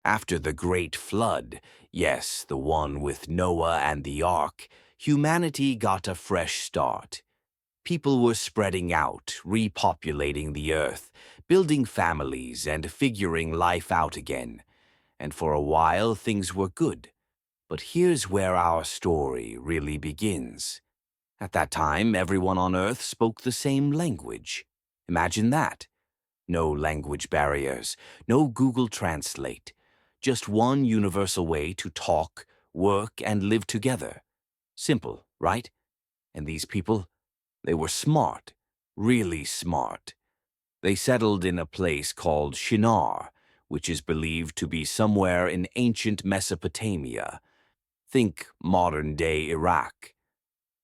After the great flood, yes, the one with Noah and the ark, humanity got a fresh start. People were spreading out, repopulating the earth, building families and figuring life out again. And for a while things were good. But here's where our story really begins. At that time, everyone on Earth spoke the same language. Imagine that. No language barriers, no Google Translate. Just one universal way to talk, work, and live together. Simple, right? And these people, they were smart, really smart. They settled in a place called Shinar, which is believed to be somewhere in ancient Mesopotamia. Think modern-day Iraq.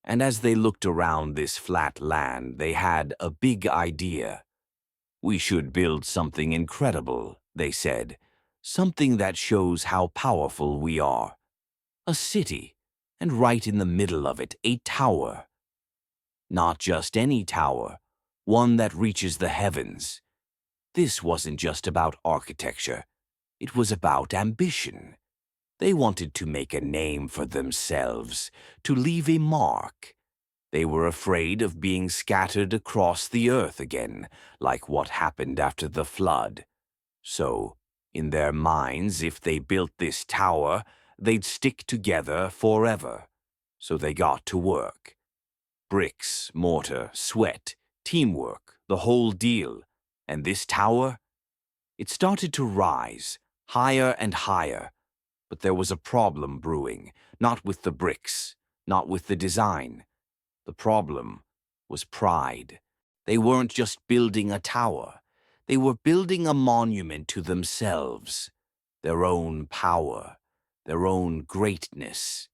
And as they looked around this flat land, they had a big idea. We should build something incredible, they said. Something that shows how powerful we are. A city, and right in the middle of it, a tower. Not just any tower, one that reaches the heavens. This wasn't just about architecture. It was about ambition. They wanted to make a name for themselves, to leave a mark. They were afraid of being scattered across the earth again, like what happened after the flood. So, in their minds, if they built this tower, they'd stick together forever. So they got to work. Bricks, mortar, sweat, teamwork, the whole deal. And this tower? It started to rise, higher and higher. But there was a problem brewing, not with the bricks, not with the design. The problem was pride. They weren't just building a tower. They were building a monument to themselves, their own power, their own greatness.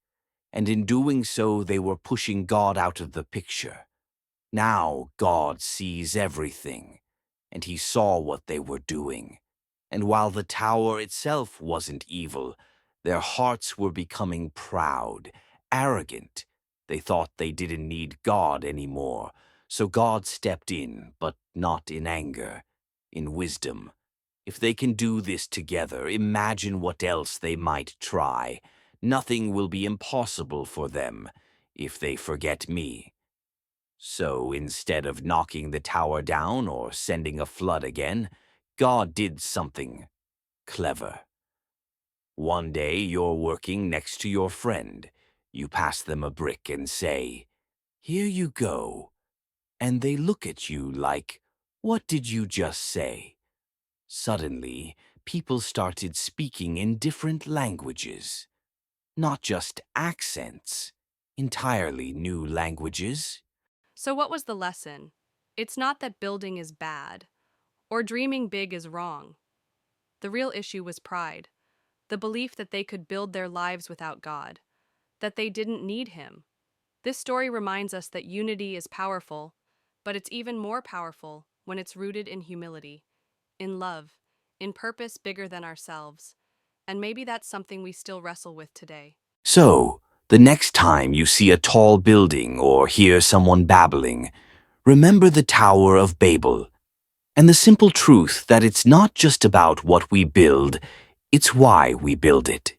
And in doing so, they were pushing God out of the picture. Now God sees everything, and he saw what they were doing. And while the tower itself wasn't evil, their hearts were becoming proud, arrogant. They thought they didn't need God anymore, so God stepped in, but not in anger, in wisdom. If they can do this together, imagine what else they might try. Nothing will be impossible for them if they forget me. So instead of knocking the tower down or sending a flood again, God did something clever. One day you're working next to your friend. You pass them a brick and say, "Here you go." And they look at you like, "What did you just say?" Suddenly, people started speaking in different languages. Not just accents, entirely new languages. So, what was the lesson? It's not that building is bad or dreaming big is wrong. The real issue was pride, the belief that they could build their lives without God, that they didn't need Him. This story reminds us that unity is powerful, but it's even more powerful when it's rooted in humility, in love, in purpose bigger than ourselves. And maybe that's something we still wrestle with today. So, the next time you see a tall building or hear someone babbling, remember the Tower of Babel and the simple truth that it's not just about what we build, it's why we build it.